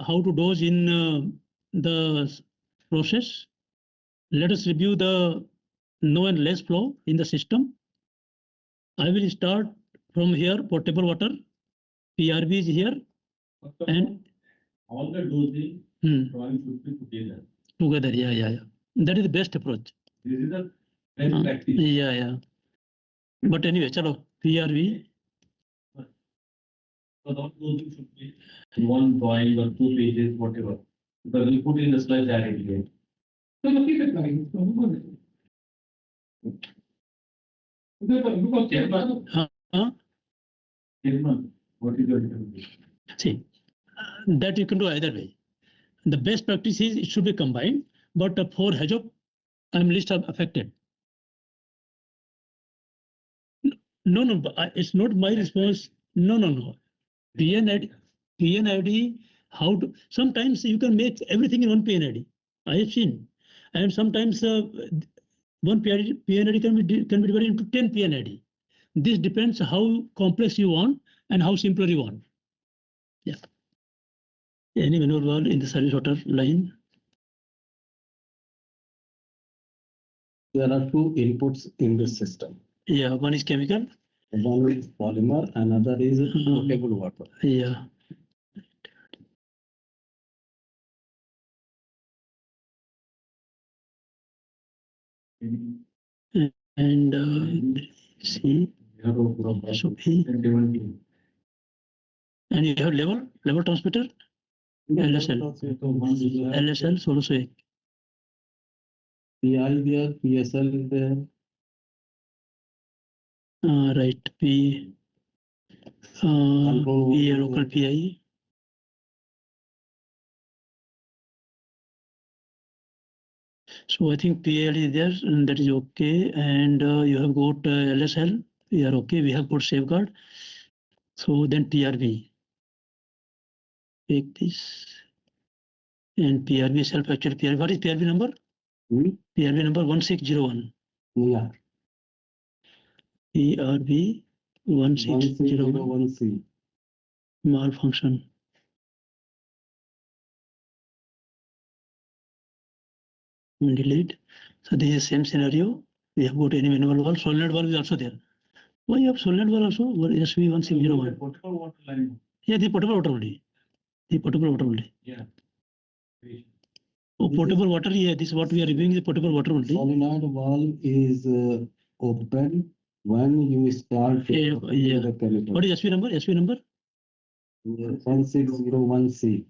how to dose in the process. Let us review the no and less flow in the system. I will start from here, potable water. PRV is here. And all the dosing drawing should be together. Together, yeah. That is the best approach. This is the best practice. Yeah. But anyway, chalo, PRV. So all dosing should be in one drawing or 2 pages, whatever. Because we put in the slide directly. So you keep it going. What is your recommendation? See, that you can do either way. The best practice is it should be combined, but for HAZOP, I'm least affected. No, it's not my response. No. PNID, how to, sometimes you can make everything in one PNID. I have seen. And sometimes one PNID can be divided into 10 PNID. This depends how complex you want and how simpler you want. Yeah. Any manure valve in the service water line? There are 2 inputs in this system. Yeah, one is chemical. One is polymer, another is potable water. Yeah. And see, SOP. And you have level transmitter, LSL, solo so PI there, PSL is there. right, P local PI. So I think PL is there, and that is okay. And you have got LSL. We are okay. We have got safeguard. So then PRV. Take this. And PRV self-actual PRV. What is PRV number? PRV number 1601. Yeah. PRV 1601. Malfunction. Delete. So this is same scenario. We have got any manual valve. Solenoid valve is also there. Why you have solenoid valve also? SV1601. Potable water line. Yeah, the potable water only. Yeah. Oh, potable water. Yeah, this is what we are reviewing. The potable water only. Solenoid valve is open when you start Yeah. the chemical. What is SV number? SV number? 1601C.